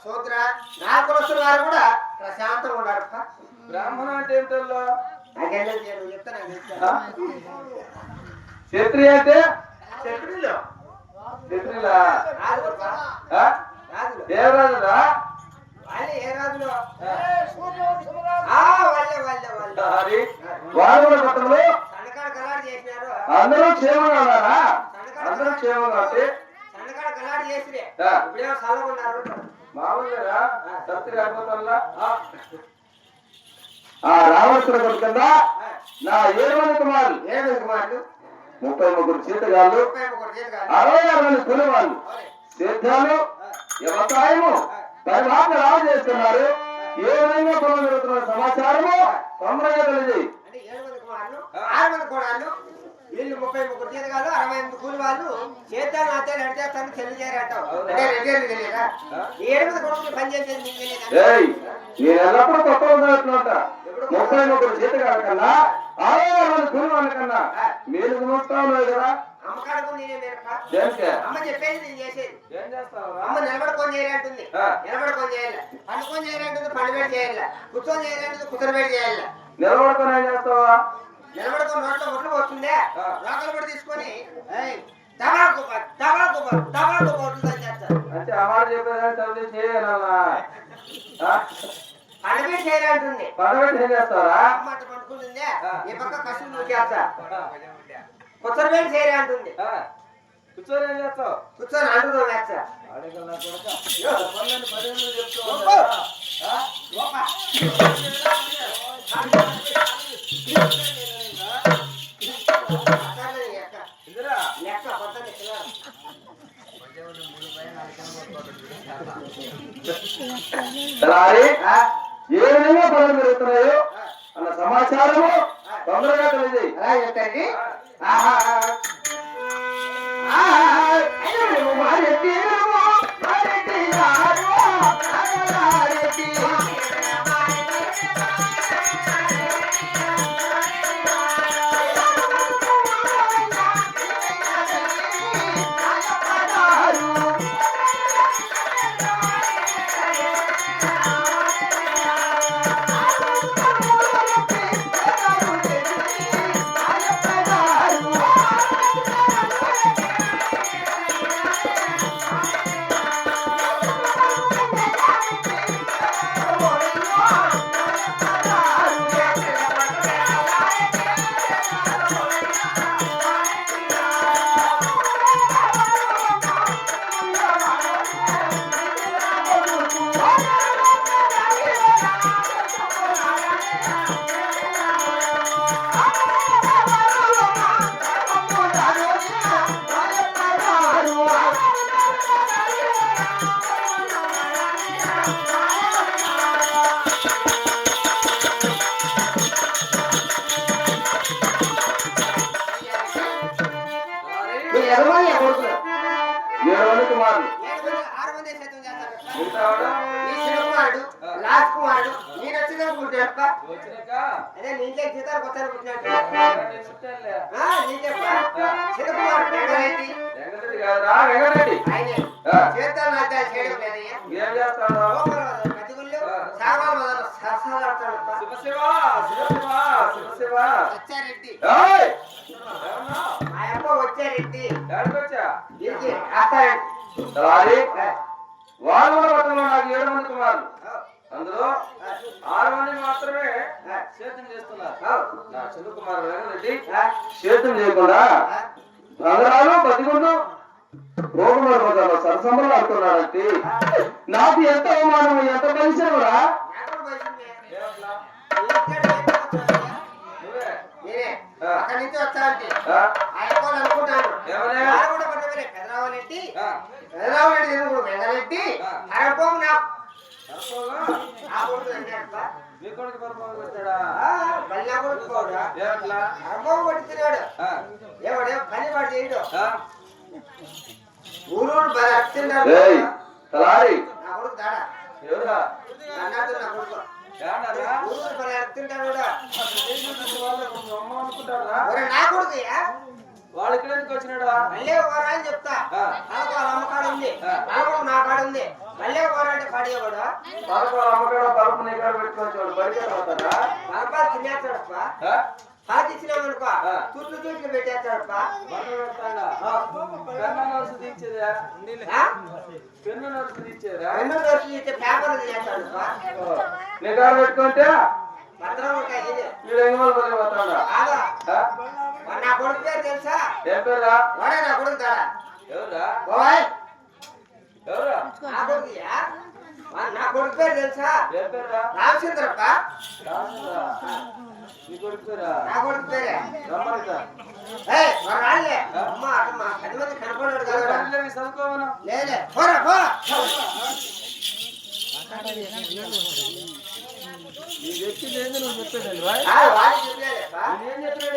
సూత్ర నాలుగు వస్తున్న వారు కూడా ప్రశాంతంగా ఉన్నారు. బ్రాహ్మణ అంటే ఏమిటో చెప్తాను. క్షత్రియ అంటే క్షత్రియులు క్షత్రియులా ఏ రాజురా? వాళ్ళే ఏ రాజులు? అందరూ క్షేమంగా ఉన్నారా? అందరూ క్షేమంగా ఉంటే మామూలుగా సత్తి రాకపోతా రావణుడు కొడుకుందా నా 7 కుమారులు 33 చేతగాళ్ళు 66 మంది కూలి వాళ్ళు సేద్యాలు వ్యవసాయము పరిమాణ రాజు చేస్తున్నారు. ఏ విధంగా పొలం జరుగుతున్న సమాచారము తొందరగా తెలియజేయి. వీళ్ళు 33 జీతగాళ్ళు 68 కూలి వాళ్ళు చేద్దాం నాతేలు ఎడచేస్తాను తెలియజేయరంటావు. ఈ 8 కొడుకులు పని చేసేది నేను ఎల్లప్పుడూ కొత్త ఉంటున్నట 33 జీతగాళ్ళ కన్నా 66 మంది కూలి వాళ్ళ కన్నా మీరు చూస్తాను కదా. అమ్మకాడుకు నేనే మేరప్ప. అమ్మ చెప్పేది నేను చేసేది. అమ్మ నిలబడుకొని చేయాలంటుంది, నిలబడుకొని చేయాలి. పండుకొని చేయాలంటుంది, పండుబెట్టి చేయాలి. కూర్చొని చేయాలంటుంది, కూర్చోబెట్టి చేయాలి. నిలబడుకొని ఏం చేస్తావా? నిలబడుకొని నోట్లో ఒట్లు పోతుందే లోకలు కూడా తీసుకొని తబాకు తబాకు తబాకు పోతుందని చేస్తారు. అంటే అమ్మాడు చెప్పేది చేయాలన్నా పండుబెట్టి చేయాలంటుంది. పండుబెట్టి ఏం చేస్తారా? అమ్మ అట్లా పండుకుంటుందే ఈ పక్క కసులు నూకేస్తా. కూర్చోబెట్టి చేయాలి అంటుంది. కూర్చొని ఏం చేస్తావు? కూర్చొని అంటున్నావు వేస్తా. ఏ విధంగా పనులు జరుగుతున్నాయో అన్న సమాచారము తొందరగా తెలియజేయి. చెప్పండి. అదే నీకే జీతాలు కొత్త పుట్టినట్టు జీతాలు నాకు చేయడం వచ్చారెడ్డి మా అమ్మ వచ్చారెడ్డి వాళ్ళు కూడా పట్టణంలో నాకు 7 మంది కుమారులు, అందులో 6 మంది మాత్రమే సేద్యం చేస్తున్నారు. నా చిన్న కుమారుడు రెడ్డి సేద్యం చేయకుండా నగరాలు బతికుండు రోగులు సరసంబలు ఆడుతున్నాడంటే నాకు ఎంత అవమానం, ఎంత పరిచయరా? అక్కడి నుంచి వచ్చానంటే అనుకుంటాను పెదరావనెట్టి వెంగరెడ్డి అరపోము నాకు పడుతున్నాడు. ఎవడే పని వాడు చేయడు. ఊరు నా కొడుకు దాడా అన్నట్టు నా కొడుకు ఏమన్నారా? ఊరు పని ఎత్తుంటాడు కూడా. అమ్మ అనుకుంటారా? ఒరే నా కొడుకుయ్యా, వాడు ఇక్కడ ఎందుకు వచ్చినాడా? మళ్ళీ ఒకరా అని చెప్తా. వాళ్ళకు వాళ్ళ అమ్మ కాడ ఉంది, వాళ్ళకు నా కాడ ఉంది. మళ్ళీ ఒకరా అంటే కాడియే కూడా వాళ్ళకు వాళ్ళ అమ్మకాడ బల్బు నీ కాడ పెట్టుకోవచ్చు. వాడు బడికే అవుతారా? బలపాలు తినేస్తాడప్ప. పాతి ఇచ్చినామనుకో చుట్లు చుట్లు పెట్టేస్తాడప్ప. పెన్ను నోట్స్ తీర్చేదా? పెన్ను నోట్స్ తీర్చేదా? ఎన్నో రోజులు ఇచ్చే పేపర్లు తినేస్తాడప్ప. నీ కాడ పెట్టుకుంటే భద్రం ఉంటాయి ఇది. వీడు ఎంగమలు బలి పోతాడా? కాదా నా కొడుకు పేరు తెలుసా? ఏం పేరా? వాడే నా కొడుకు తాడా. ఎవరా? ఓయ్ ఎవరా? నా కొడుకుయా, నా కొడుకు పేరు తెలుసా? ఏం పేరా? రామచంద్రప్ప. నీ కొడుకు పేరా? నా కొడుకు పేరే. రమ్మనిత. రాళ్ళే అమ్మ అమ్మ 10 మంది కనపడాడు కదా. చదువుకోమను. లేలే పోరా పోరా. నీ వ్యక్తి లేదు నువ్వు చెప్పేది వాడి చెప్పలేదేపా. నేనేం చెప్పినా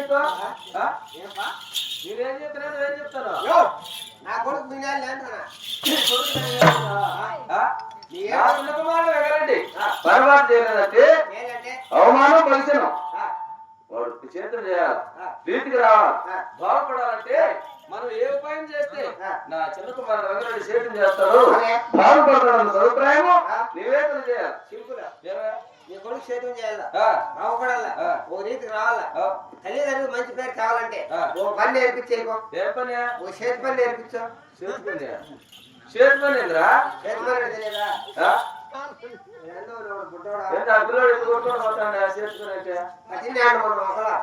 మీరేం చెప్పినా నువ్వేం చెప్తాను? నా కొడుకు వినాలి అంటున్నా. పొరపాటు చేయలేదంటే ఏంటంటే అవమానం కలిసాను. వాడు చేతులు చేయాలి, రీతికి రావాలి. బాగుపడాలంటే మనం ఏ ఉపాయం చేస్తే నా చిన్న కుమారుడు రంగారెడ్డి చేతులు చేస్తాడు, బాగుపడతాడు అభిప్రాయము నివేదన చేయాలి. సింపుల్. ఏమే? నీ కొడుకు సేద్యం చేయాలా, బాగుపడాలా, ఓ రీతికి రావాలా, తల్లిదండ్రులు మంచి పేరు కావాలంటే ఓ పని నేర్పించేయకో. ఏ పని? ఓ చేతి పని నేర్పించు. చేతి పని? చేతి పని ఏంద్రా? చేతి పని తెలియదా? బుడ్డోడా పిల్లడు ఎప్పుడు కొట్టుకొని పోతాడు చేతి పని అంటే? పట్టింది ఒకలా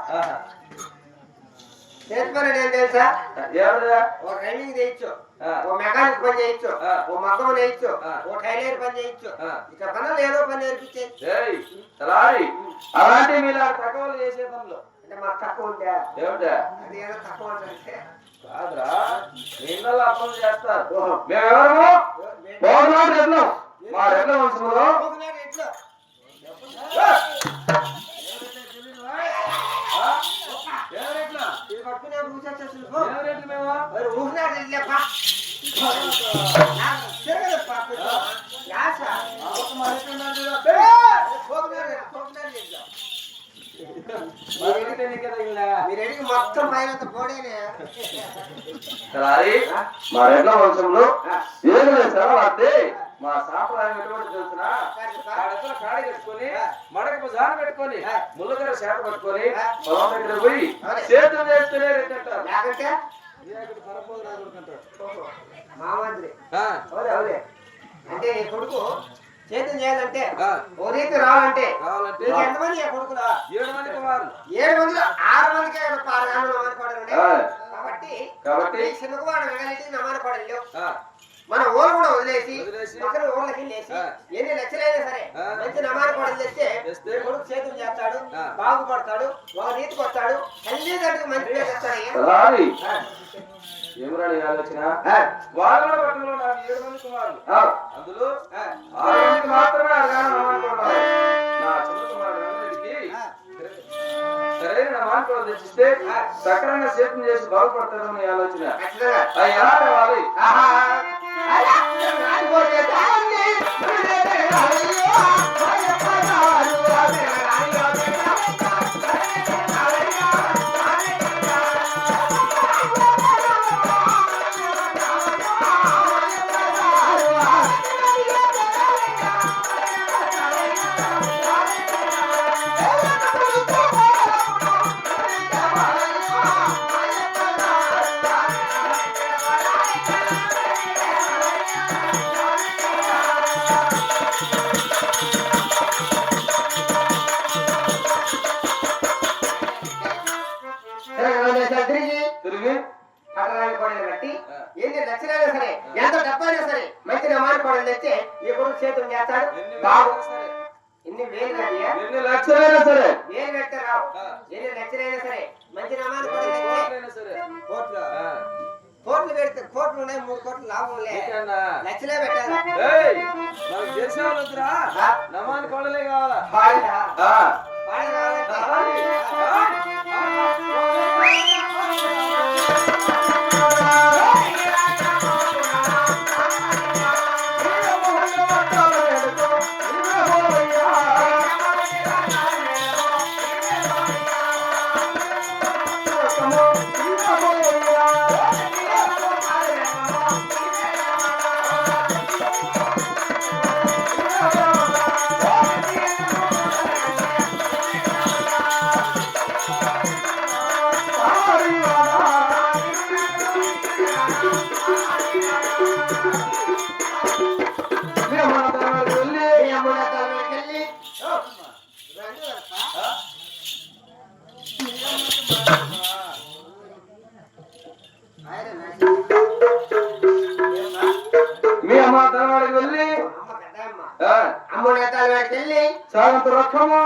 చేతి పని ఏం తెలుసా? ఎవరుదా? ఓ డ్రైవింగ్ చేయొచ్చు, ఓ మెకానిక్ పని చేయొచ్చు, ఓ మగ్గం నేయచ్చు, ఓ టైలర్ పని చేయొచ్చు. ఇక పనులు ఏదో పని నేర్పించే. అలాంటి మీరు తక్కువలు చేసే పనులు అంటే మాకు తక్కువ ఉందా? ఏమిటా? అది ఏదో తక్కువ అంటే కాదురా, నీళ్ళలో అప్పులు చేస్తారు. మేమెవరము? పోనాడు రెడ్లు. మా రెడ్ల వంశంలో ఇంట్లో ఇది పట్టుకునే రెడ్లు మేము ఊహినాడు వెళ్ళప్ప తిరగదప్ప యాస మీరెడికి మొత్తం పైన పోడేనే. మా రెడ్ల వంశంలో ఏదో సెలవుతే మా సాంప్రదాయం ఎటువంటి తెలుసునా? కాడి కట్టుకొని మడక జాన పెట్టుకొని ముళ్ళగర చేప పట్టుకొని పొలం దగ్గర పోయి సేద్యం చేస్తూనే రెడ్డంటారు. లేకంటే పరపోదు రాదుకుంటారు మామంత్రి అవులే అంటే నీ కొడుకు చేతం చేయాలంటే ఓ రీతి రావాలంటే ఎంతమంది కొడుకులా? 7 మంది కుమారులు. 7 మందిలో 6 మందికే నమానపడాలి. కాబట్టి చిన్న కుమారుడు వెగలిటి నమానపడాలి. మన ఊరు కూడా వదిలేసి పక్కన ఊర్లకి వెళ్ళేసి ఎన్ని లక్షలైనా సరే మంచి నమానపడలు తెస్తే కొడుకు చేతులు చేస్తాడు, బాగుపడతాడు, ఒక రీతికి వస్తాడు, తల్లిదండ్రులకు మంచి పేరు తెస్తాడు. ఏమరాడు ఆలోచన? వాళ్ళ పట్టణంలో నాకు 7 మంది కుమారులు, అందులో 6 మందికి మాత్రమే నమానపడాలి. నా చిన్న కుమారుడు రంగారెడ్డికి సరైన నమానపడలు తెచ్చిస్తే సక్రంగా సేద్యం చేసి బాగుపడతారని ఆలోచన. అది ఎలా కావాలి? తిరిగి బట్టి ఎన్ని లక్షలైనా సరే ఎంత డబ్బైనా సరే మంచి నమానపడలు తెస్తే ఈ కొడుకు చేతులు చేస్తాడు. బాగు ఎన్ని వేలు కదా, ఎన్ని లక్షలైనా సరే వేలు పెట్టే రావు. ఎన్ని లక్షలైనా సరే మంచి నమానపడలు తెస్తే కోట్లు పెడితే కోట్లు ఉన్నాయి, 3 కోట్లు లాభం లే, లక్షలే పెట్టాలి. నమాన్ కోడలే కావాలా? కావాలి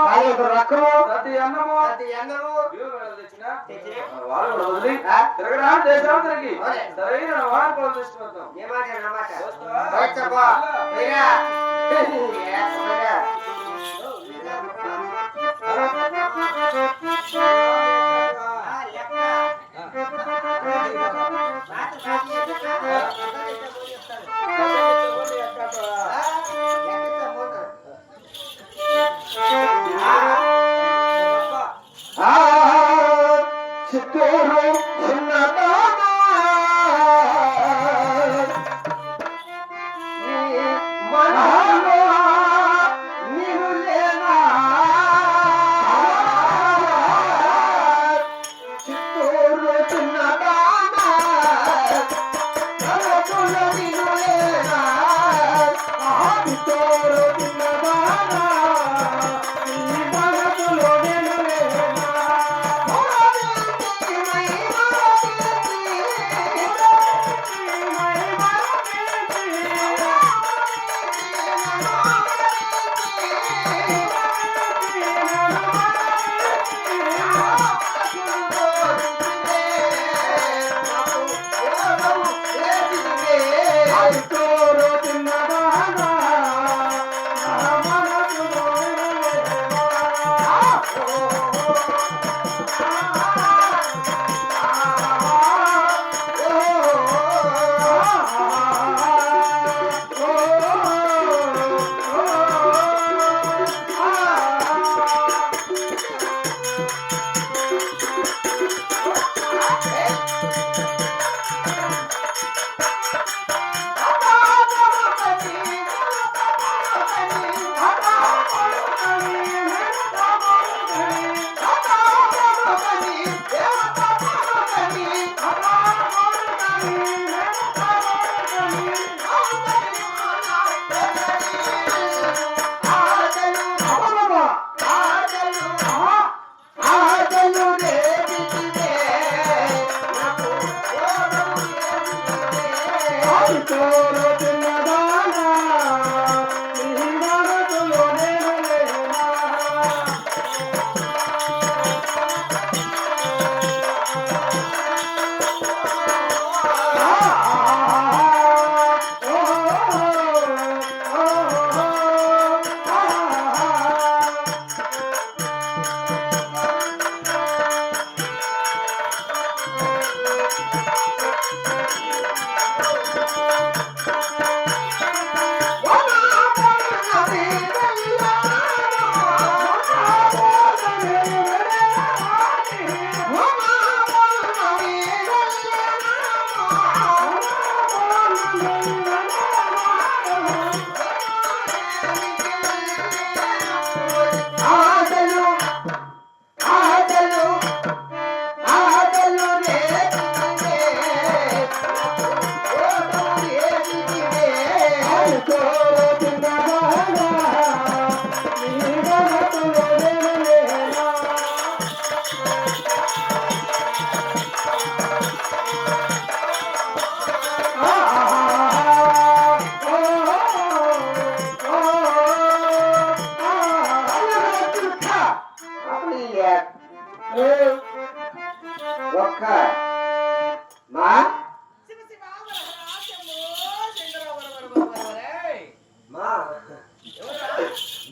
రక్కము ప్రతి అన్నము తెచ్చిన వాళ్ళు కూడా వదిలి తిరగడానికి దేశాంతరికి సరైన వాహనం తీసుకుంటాం. చిత్తూరు చిన్నదానా మనలో నీవు లేనా చిత్తూరు చిన్నదానా మనలో నీవు లేనా చిత్తూరు చిన్నదానా నీ మనసులో నేను లేనా ఒక్క మా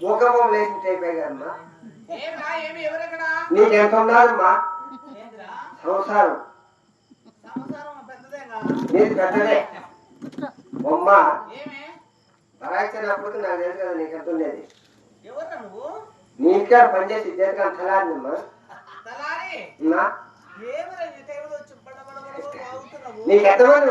భూకంపం లేచి అయిపోయామ్మా. నీకెంత ఉన్నారమ్మా సంసారం? నీది పెద్దదే బొమ్మ పరాయిచ్చినప్పుడు నాకు తెలుసు కదా నీకెంత ఉండేది. నీకే పనిచేసి దేనికన్నా తలారిందమ్మా. నీకెంతమంది